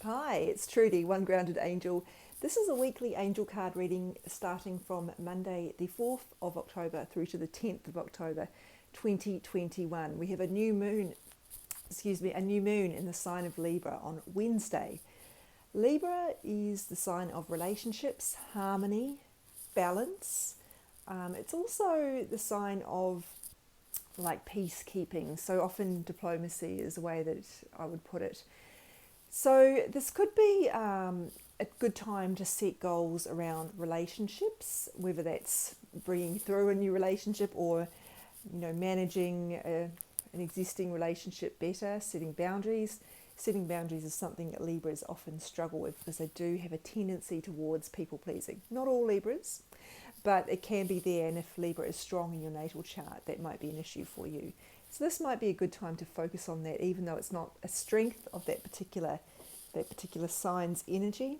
Hi, it's Trudy, One Grounded Angel. This is a weekly angel card reading starting from Monday, the 4th of October through to the 10th of October 2021. We have a new moon, a new moon in the sign of Libra on Wednesday. Libra is the sign of relationships, harmony, balance. It's also the sign of like peacekeeping. So often diplomacy is the way that I would put it. So this could be a good time to set goals around relationships, whether that's bringing through a new relationship or, managing an existing relationship better, setting boundaries. Setting boundaries is something that Libras often struggle with because they do have a tendency towards people pleasing. Not all Libras, but it can be there, and if Libra is strong in your natal chart, that might be an issue for you. So this might be a good time to focus on that, even though it's not a strength of that particular sign's energy.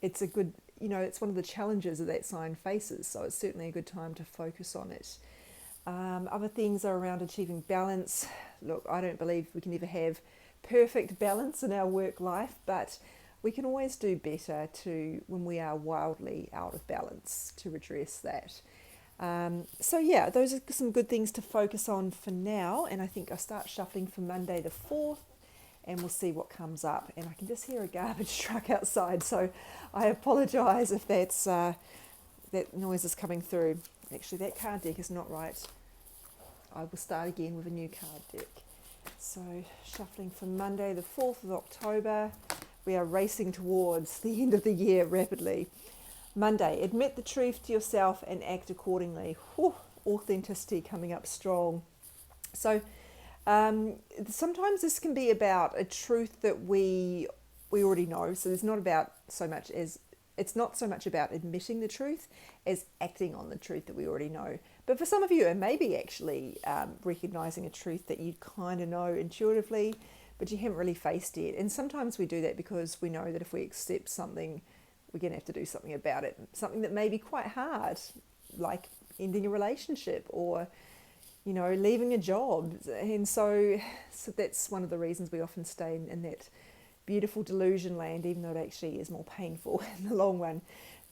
It's a good, it's one of the challenges that sign faces, so it's certainly a good time to focus on it. Other things are around achieving balance. Look, I don't believe we can ever have perfect balance in our work life, but we can always do better when we are wildly out of balance to redress that. Those are some good things to focus on for now, and I think I'll start shuffling for Monday the 4th, and we'll see what comes up. And I can just hear a garbage truck outside, so I apologise if that noise is coming through. Actually, that card deck is not right. I will start again with a new card deck. So shuffling for Monday the 4th of October. We are racing towards the end of the year rapidly. Monday, admit the truth to yourself and act accordingly. Authenticity coming up strong. So sometimes this can be about a truth that we already know. So it's not so much about admitting the truth as acting on the truth that we already know. But for some of you, it may be actually recognizing a truth that you kind of know intuitively, but you haven't really faced it. And sometimes we do that because we know that if we accept something, we're going to have to do something about it. Something that may be quite hard, like ending a relationship or, leaving a job. And so that's one of the reasons we often stay in that beautiful delusion land, even though it actually is more painful in the long run.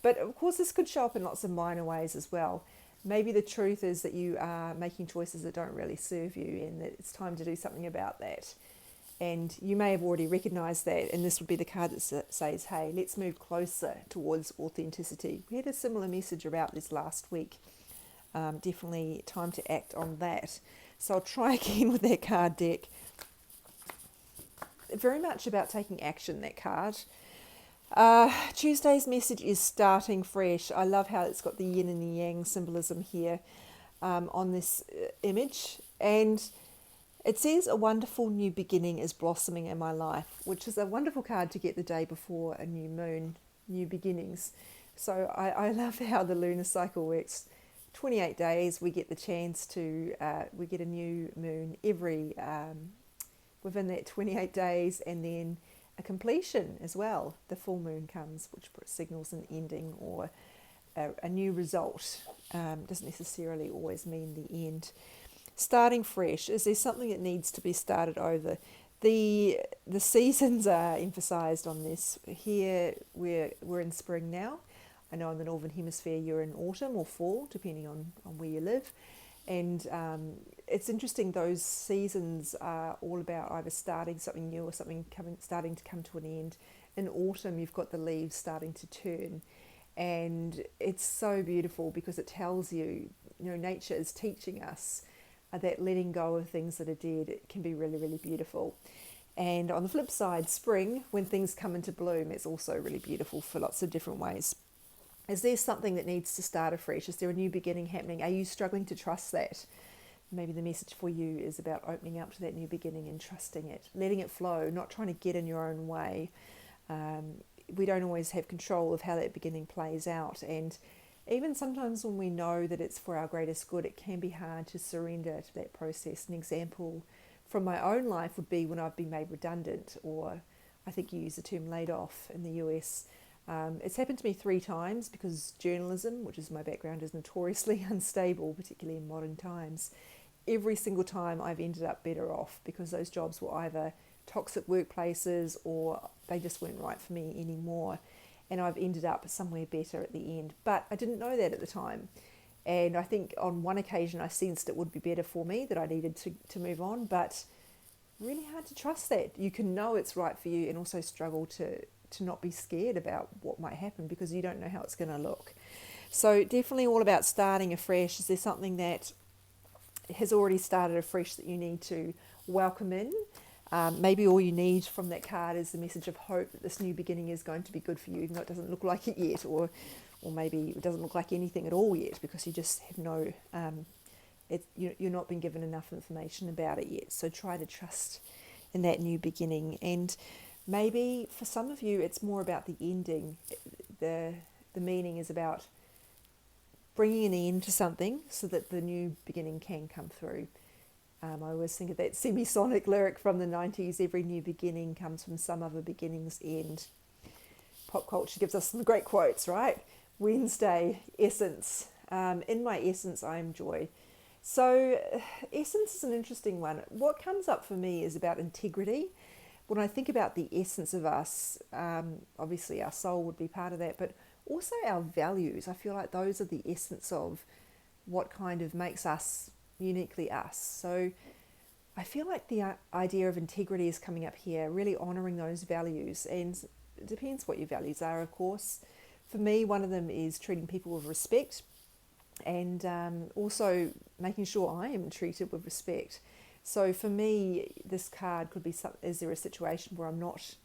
But of course, this could show up in lots of minor ways as well. Maybe the truth is that you are making choices that don't really serve you and that it's time to do something about that. And you may have already recognised that, and this would be the card that says, hey, let's move closer towards authenticity. We had a similar message about this last week. Definitely time to act on that. So I'll try again with that card deck. Very much about taking action, that card. Tuesday's message is starting fresh. I love how it's got the yin and the yang symbolism here on this image. And it says a wonderful new beginning is blossoming in my life, which is a wonderful card to get the day before a new moon, new beginnings. So I love how the lunar cycle works. 28 days, we get the chance to, we get a new moon every, within that 28 days, and then a completion as well. The full moon comes, which signals an ending or a new result. Doesn't necessarily always mean the end. Starting fresh. Is there something that needs to be started over? The seasons are emphasised on this. Here we're in spring now. I know in the Northern Hemisphere you're in autumn or fall, depending on where you live. And it's interesting, those seasons are all about either starting something new or something starting to come to an end. In autumn, you've got the leaves starting to turn. And it's so beautiful because it tells you, nature is teaching us that letting go of things that are dead, it can be really, really beautiful. And on the flip side, spring, when things come into bloom, it's also really beautiful for lots of different ways. Is there something that needs to start afresh? Is there a new beginning happening? Are you struggling to trust that? Maybe the message for you is about opening up to that new beginning and trusting it, letting it flow, not trying to get in your own way. We don't always have control of how that beginning plays out. And even sometimes when we know that it's for our greatest good, it can be hard to surrender to that process. An example from my own life would be when I've been made redundant, or I think you use the term laid off in the US. It's happened to me 3 times because journalism, which is my background, is notoriously unstable, particularly in modern times. Every single time I've ended up better off because those jobs were either toxic workplaces, or they just weren't right for me anymore. And I've ended up somewhere better at the end. But I didn't know that at the time. And I think on one occasion I sensed it would be better for me, that I needed to move on. But really hard to trust that. You can know it's right for you and also struggle to not be scared about what might happen because you don't know how it's going to look. So definitely all about starting afresh. Is there something that has already started afresh that you need to welcome in? Maybe all you need from that card is the message of hope that this new beginning is going to be good for you, even though it doesn't look like it yet, or maybe it doesn't look like anything at all yet because you just have no, you're not been given enough information about it yet. So try to trust in that new beginning. And maybe for some of you, it's more about the ending. The meaning is about bringing an end to something so that the new beginning can come through. I always think of that semisonic lyric from the 90s, every new beginning comes from some other beginning's end. Pop culture gives us some great quotes, right? Wednesday, essence. In my essence, I am joy. So essence is an interesting one. What comes up for me is about integrity. When I think about the essence of us, obviously our soul would be part of that, but also our values. I feel like those are the essence of what kind of makes us uniquely us. So I feel like the idea of integrity is coming up here, really honouring those values. And it depends what your values are, of course. For me, one of them is treating people with respect, and also making sure I am treated with respect. So for me, this card could be, is there a situation where I'm not,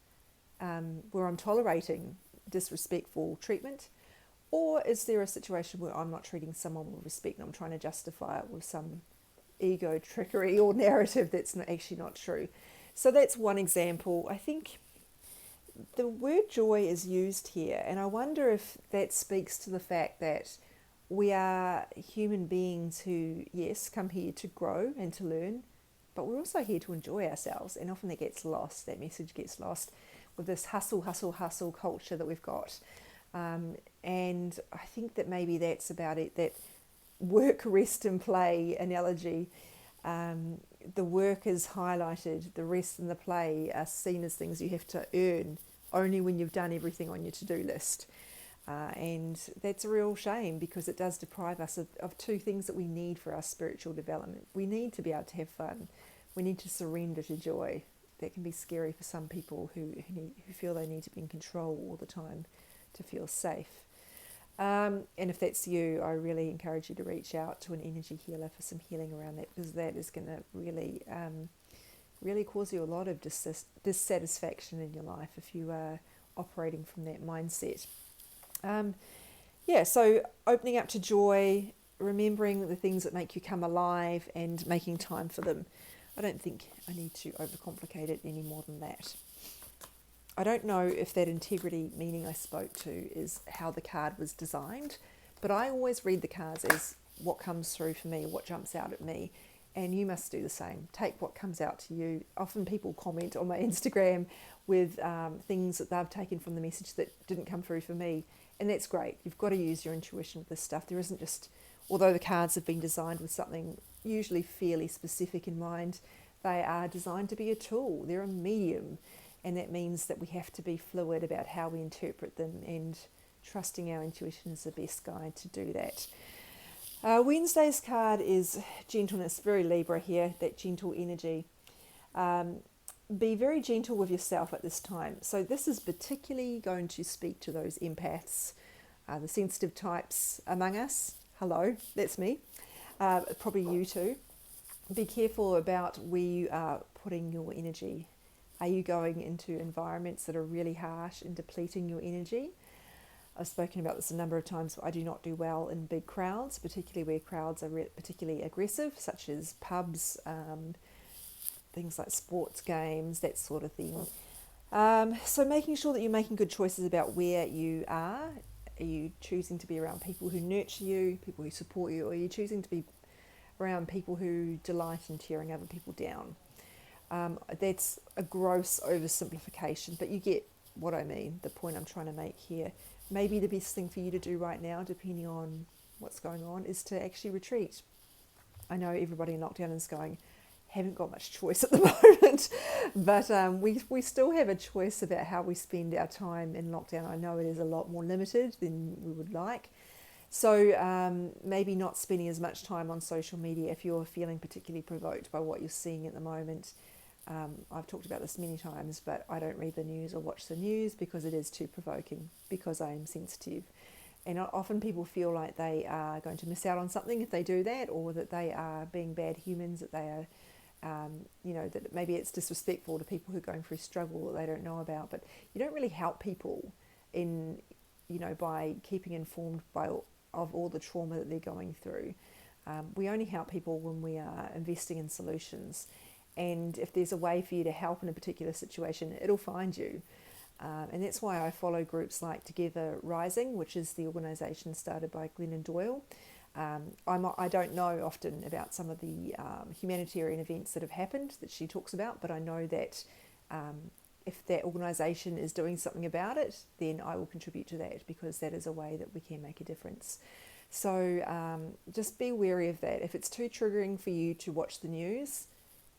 where I'm tolerating disrespectful treatment? Or is there a situation where I'm not treating someone with respect and I'm trying to justify it with some ego trickery or narrative that's actually not true? So that's one example. I think the word joy is used here, and I wonder if that speaks to the fact that we are human beings who, yes, come here to grow and to learn, but we're also here to enjoy ourselves, and often that gets lost, that message gets lost with this hustle, hustle, hustle culture that we've got. And I think that maybe that's about it, that work, rest and play analogy. The work is highlighted, the rest and the play are seen as things you have to earn only when you've done everything on your to-do list. And that's a real shame because it does deprive us of two things that we need for our spiritual development. We need to be able to have fun. We need to surrender to joy. That can be scary for some people who feel they need to be in control all the time to feel safe. And if that's you, I really encourage you to reach out to an energy healer for some healing around that, because that is going to really, really cause you a lot of dissatisfaction in your life if you are operating from that mindset. So opening up to joy, remembering the things that make you come alive and making time for them. I don't think I need to overcomplicate it any more than that. I don't know if that integrity meaning I spoke to is how the card was designed, but I always read the cards as what comes through for me, what jumps out at me, and you must do the same. Take what comes out to you. Often people comment on my Instagram with things that they've taken from the message that didn't come through for me, and that's great. You've got to use your intuition with this stuff. There isn't just, although the cards have been designed with something usually fairly specific in mind, they are designed to be a tool. They're a medium. And that means that we have to be fluid about how we interpret them, and trusting our intuition is the best guide to do that. Wednesday's card is gentleness, very Libra here, that gentle energy. Be very gentle with yourself at this time. So this is particularly going to speak to those empaths, the sensitive types among us. Hello, that's me. Probably you too. Be careful about where you are putting your energy. Are you going into environments that are really harsh and depleting your energy? I've spoken about this a number of times, but I do not do well in big crowds, particularly where crowds are particularly aggressive, such as pubs, things like sports games, that sort of thing. So making sure that you're making good choices about where you are. Are you choosing to be around people who nurture you, people who support you, or are you choosing to be around people who delight in tearing other people down? That's a gross oversimplification, but you get what I mean, the point I'm trying to make here. Maybe the best thing for you to do right now, depending on what's going on, is to actually retreat. I know everybody in lockdown is going, haven't got much choice at the moment, but we still have a choice about how we spend our time in lockdown. I know it is a lot more limited than we would like. So maybe not spending as much time on social media if you're feeling particularly provoked by what you're seeing at the moment. I've talked about this many times, but I don't read the news or watch the news because it is too provoking, because I am sensitive. And often people feel like they are going to miss out on something if they do that, or that they are being bad humans, that they are, that maybe it's disrespectful to people who are going through struggle that they don't know about. But you don't really help people by keeping informed of all the trauma that they're going through. We only help people when we are investing in solutions. And if there's a way for you to help in a particular situation, it'll find you. And that's why I follow groups like Together Rising, which is the organisation started by Glennon Doyle. I don't know often about some of the humanitarian events that have happened that she talks about, but I know that if that organisation is doing something about it, then I will contribute to that, because that is a way that we can make a difference. So just be wary of that. If it's too triggering for you to watch the news,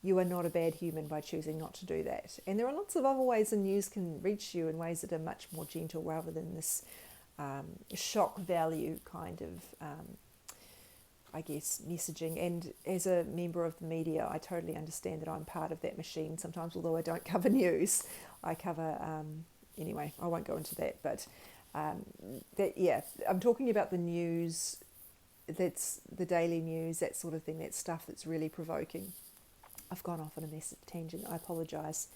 you are not a bad human by choosing not to do that. And there are lots of other ways the news can reach you in ways that are much more gentle, rather than this shock value kind of messaging. And as a member of the media, I totally understand that I'm part of that machine sometimes, although I don't cover news. I cover, anyway, I won't go into that, but I'm talking about the news, that's the daily news, that sort of thing, that stuff that's really provoking. I've gone off on a massive tangent, I apologise.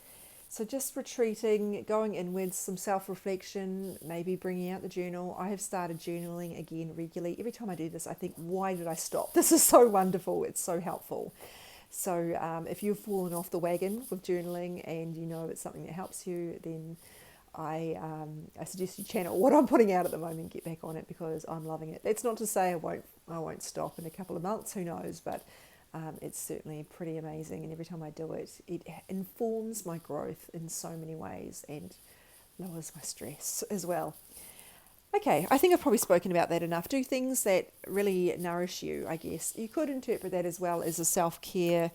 So just retreating, going inwards, some self-reflection, maybe bringing out the journal. I have started journaling again regularly. Every time I do this, I think, why did I stop? This is so wonderful. It's so helpful. So if you've fallen off the wagon with journaling and you know it's something that helps you, then I suggest you channel what I'm putting out at the moment, get back on it, because I'm loving it. That's not to say I won't stop in a couple of months, who knows, but it's certainly pretty amazing, and every time I do it, it informs my growth in so many ways and lowers my stress as well. Okay, I think I've probably spoken about that enough. Do things that really nourish you, I guess. You could interpret that as well as a self-care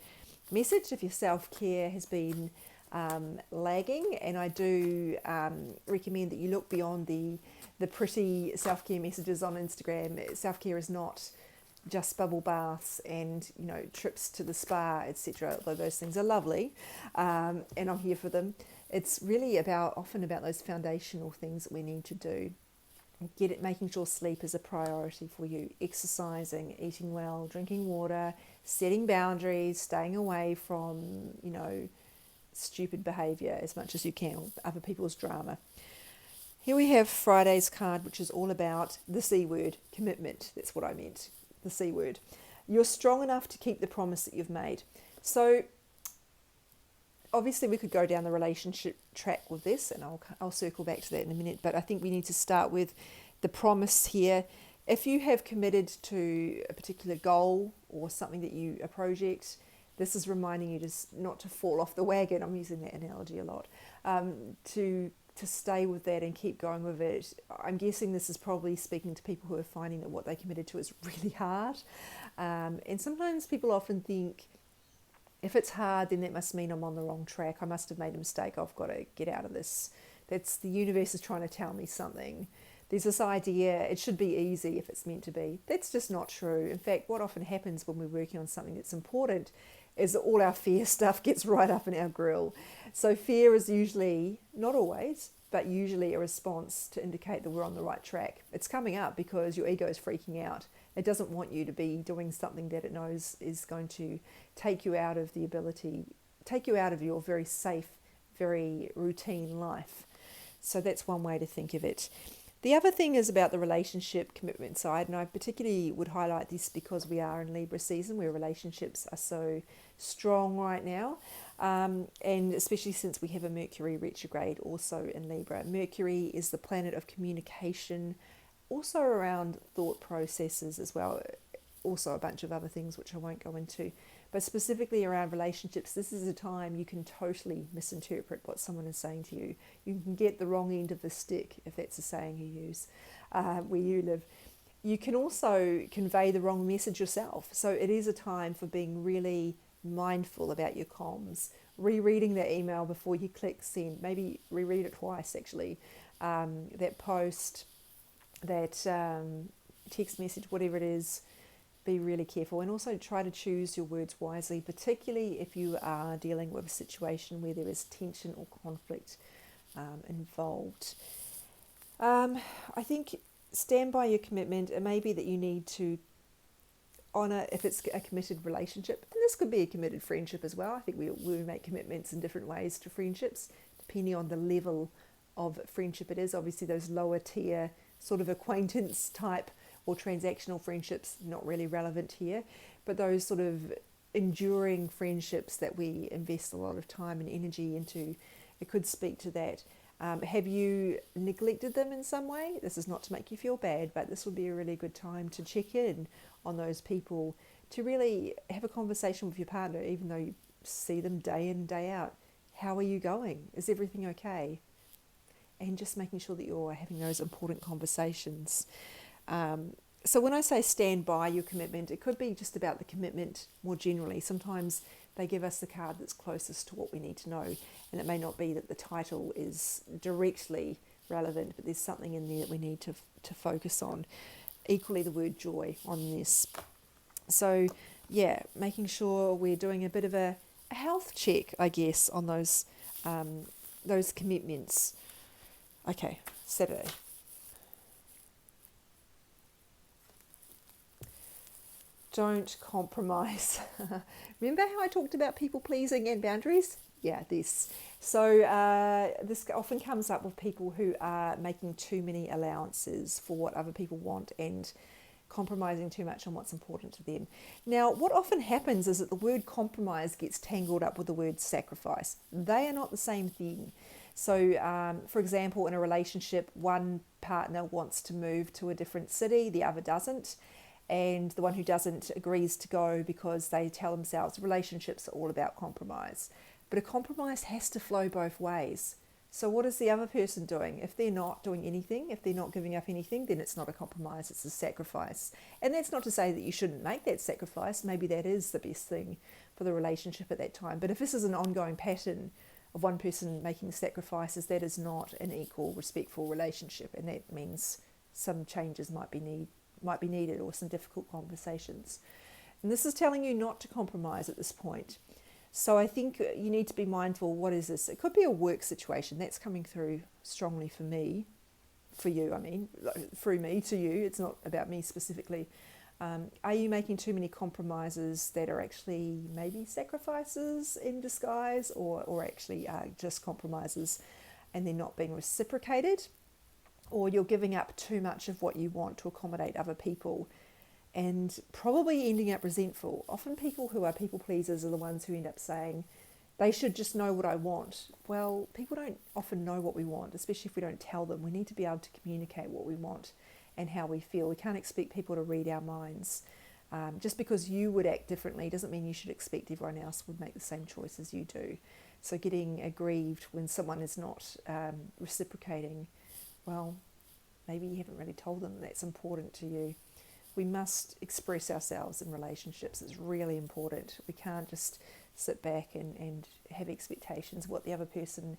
message if your self-care has been lagging, and I do recommend that you look beyond the pretty self-care messages on Instagram. Self-care is not just bubble baths and trips to the spa, etc. Although those things are lovely, and I'm here for them. It's really often about those foundational things that we need to do. Making sure sleep is a priority for you, exercising, eating well, drinking water, setting boundaries, staying away from stupid behaviour as much as you can, other people's drama. Here we have Friday's card, which is all about the C word, commitment. That's what I meant. The C word. You're strong enough to keep the promise that you've made. So obviously we could go down the relationship track with this, and I'll circle back to that in a minute, but I think we need to start with the promise here. If you have committed to a particular goal or something a project, this is reminding you not to fall off the wagon. I'm using that analogy a lot. To stay with that and keep going with it. I'm guessing this is probably speaking to people who are finding that what they committed to is really hard. And sometimes people often think, if it's hard, then that must mean I'm on the wrong track. I must have made a mistake. I've got to get out of this. That's the universe is trying to tell me something. There's this idea it should be easy if it's meant to be. That's just not true. In fact, what often happens when we're working on something that's important is that all our fear stuff gets right up in our grill. So fear is usually, not always, but usually a response to indicate that we're on the right track. It's coming up because your ego is freaking out. It doesn't want you to be doing something that it knows is going to take you out of your very safe, very routine life. So that's one way to think of it. The other thing is about the relationship commitment side, and I particularly would highlight this because we are in Libra season where relationships are so strong right now, and especially since we have a Mercury retrograde also in Libra. Mercury is the planet of communication, also around thought processes as well, also a bunch of other things which I won't go into, but specifically around relationships. This is a time you can totally misinterpret what someone is saying to you. You can get the wrong end of the stick, if that's a saying you use, where you live. You can also convey the wrong message yourself. So it is a time for being really mindful about your comms, rereading that email before you click send, maybe reread it twice actually, that post, that text message, whatever it is. Be really careful, and also try to choose your words wisely, particularly if you are dealing with a situation where there is tension or conflict involved. I think stand by your commitment. It may be that you need to honour if it's a committed relationship, and this could be a committed friendship as well. I think we make commitments in different ways to friendships, depending on the level of friendship it is. Obviously, those lower tier sort of acquaintance type or transactional friendships, not really relevant here, but those sort of enduring friendships that we invest a lot of time and energy into, it could speak to that. Have you neglected them in some way? This is not to make you feel bad, but this would be a really good time to check in on those people, to really have a conversation with your partner, even though you see them day in, day out. How are you going? Is everything okay? And just making sure that you're having those important conversations. So when I say stand by your commitment, it could be just about the commitment more generally. Sometimes they give us the card that's closest to what we need to know, and it may not be that the title is directly relevant, but there's something in there that we need to focus on. Equally, the word joy on this. So yeah, making sure we're doing a bit of a health check, I guess, on those commitments. Okay, Saturday. Don't compromise. Remember how I talked about people pleasing and boundaries? Yeah, this. So this often comes up with people who are making too many allowances for what other people want and compromising too much on what's important to them. Now, what often happens is that the word compromise gets tangled up with the word sacrifice. They are not the same thing. So, for example, in a relationship, one partner wants to move to a different city, the other doesn't. And the one who doesn't agrees to go because they tell themselves relationships are all about compromise. But a compromise has to flow both ways. So what is the other person doing? If they're not doing anything, if they're not giving up anything, then it's not a compromise, it's a sacrifice. And that's not to say that you shouldn't make that sacrifice. Maybe that is the best thing for the relationship at that time. But if this is an ongoing pattern of one person making sacrifices, that is not an equal, respectful relationship. And that means some changes might be needed or some difficult conversations. And this is telling you not to compromise at this point. So I think you need to be mindful, what is this? It could be a work situation. That's coming through strongly for me, for you, I mean, through me to you. It's not about me specifically. Are you making too many compromises that are actually maybe sacrifices in disguise, or actually just compromises and they're not being reciprocated? Or you're giving up too much of what you want to accommodate other people and probably ending up resentful. Often people who are people pleasers are the ones who end up saying, they should just know what I want. Well, people don't often know what we want, especially if we don't tell them. We need to be able to communicate what we want and how we feel. We can't expect people to read our minds. Just because you would act differently doesn't mean you should expect everyone else would make the same choice as you do. So getting aggrieved when someone is not reciprocating, well, maybe you haven't really told them that's important to you. We must express ourselves in relationships. It's really important. We can't just sit back and have expectations of what the other person,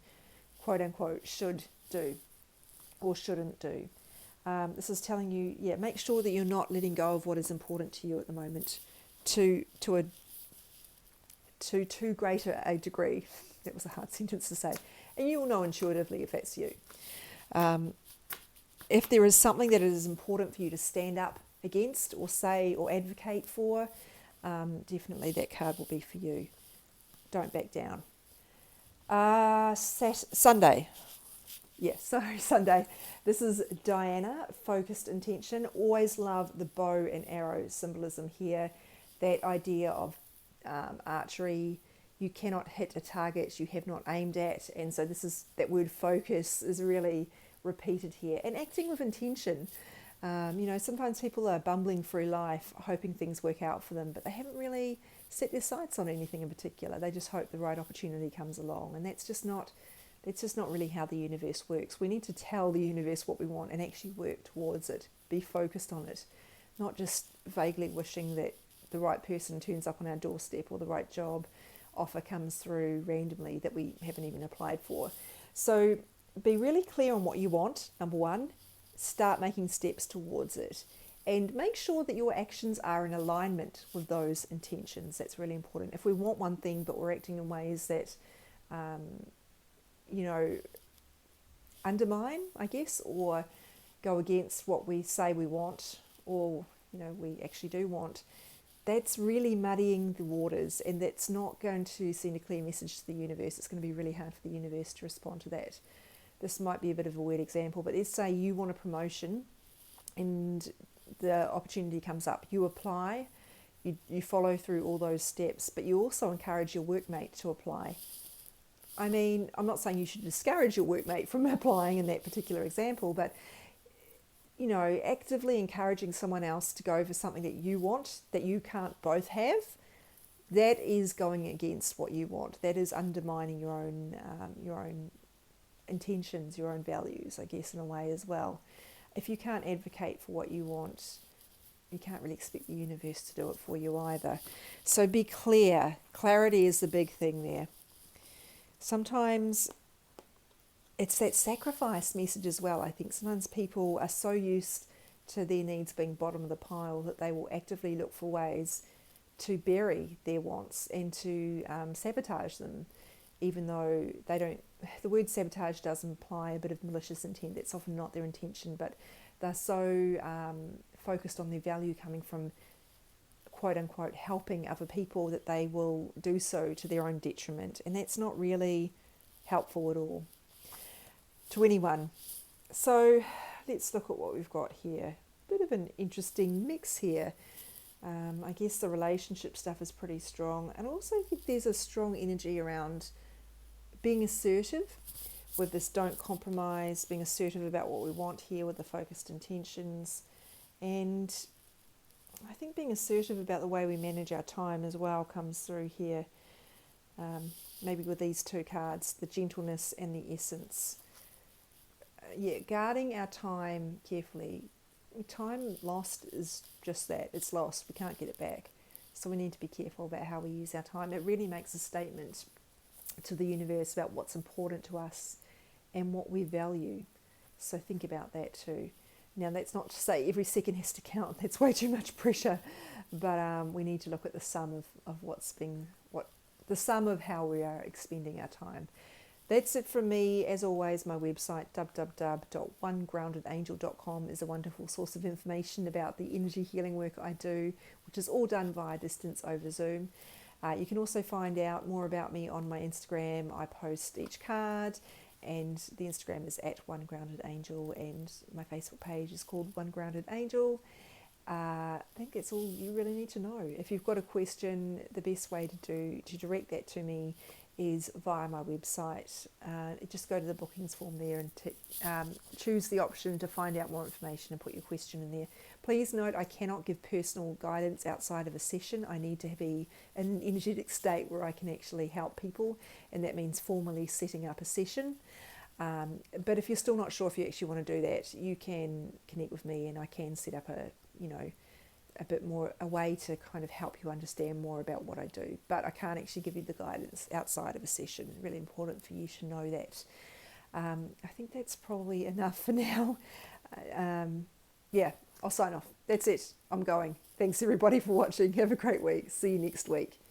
quote unquote, should do or shouldn't do. This is telling you, make sure that you're not letting go of what is important to you at the moment to too great a degree. That was a hard sentence to say. And you will know intuitively if that's you. If there is something that is important for you to stand up against or say or advocate for, definitely that card will be for you. Don't back down. Sunday. Sunday. This is Diana, focused intention. Always love the bow and arrow symbolism here. That idea of archery. You cannot hit a target you have not aimed at. And so that word focus is really repeated here. And acting with intention. Sometimes people are bumbling through life hoping things work out for them, but they haven't really set their sights on anything in particular. They just hope the right opportunity comes along, and that's just not really how the universe works. We need to tell the universe what we want and actually work towards it, be focused on it, not just vaguely wishing that the right person turns up on our doorstep, or the right job offer comes through randomly that we haven't even applied for. So be really clear on what you want, number one. Start making steps towards it. And make sure that your actions are in alignment with those intentions. That's really important. If we want one thing but we're acting in ways that, you know, undermine, I guess, or go against what we say we want, or, you know, we actually do want, that's really muddying the waters, and that's not going to send a clear message to the universe. It's going to be really hard for the universe to respond to that. This might be a bit of a weird example, but let's say you want a promotion and the opportunity comes up. You apply, you follow through all those steps, but you also encourage your workmate to apply. I mean, I'm not saying you should discourage your workmate from applying in that particular example, but, you know, actively encouraging someone else to go for something that you want, that you can't both have, that is going against what you want. That is undermining your own intentions, your own values, I guess, in a way as well. If you can't advocate for what you want, you can't really expect the universe to do it for you either. So be clear. Clarity is the big thing there. Sometimes it's that sacrifice message as well. I think sometimes people are so used to their needs being bottom of the pile that they will actively look for ways to bury their wants and to sabotage them, even though they don't. The word sabotage does imply a bit of malicious intent. That's often not their intention, but they're so focused on their value coming from quote unquote helping other people that they will do so to their own detriment, and that's not really helpful at all to anyone. So let's look at what we've got here. Bit of an interesting mix here. I guess the relationship stuff is pretty strong, and also I think there's a strong energy around being assertive with this don't compromise, being assertive about what we want here with the focused intentions, and I think being assertive about the way we manage our time as well comes through here, maybe with these two cards, the gentleness and the essence. Guarding our time carefully. Time lost is just that, it's lost, we can't get it back. So we need to be careful about how we use our time. It really makes a statement to the universe about what's important to us and what we value. So think about that too. Now that's not to say every second has to count, that's way too much pressure, but we need to look at the sum of the sum of how we are expending our time. That's it from me. As always, my website www.onegroundedangel.com is a wonderful source of information about the energy healing work I do, which is all done via distance over Zoom. You can also find out more about me on my Instagram. I post each card, and the Instagram is @OneGroundedAngel, and my Facebook page is called One Grounded Angel. I think that's all you really need to know. If you've got a question, the best way to direct that to me is via my website. Just go to the bookings form there and choose the option to find out more information and put your question in there. Please note, I cannot give personal guidance outside of a session. I need to be in an energetic state where I can actually help people, and that means formally setting up a session. But if you're still not sure if you actually want to do that, you can connect with me and I can set up a way to kind of help you understand more about what I do. But I can't actually give you the guidance outside of a session. Really important for you to know that. I think that's probably enough for now. I'll sign off. That's it. I'm going. Thanks everybody for watching. Have a great week. See you next week.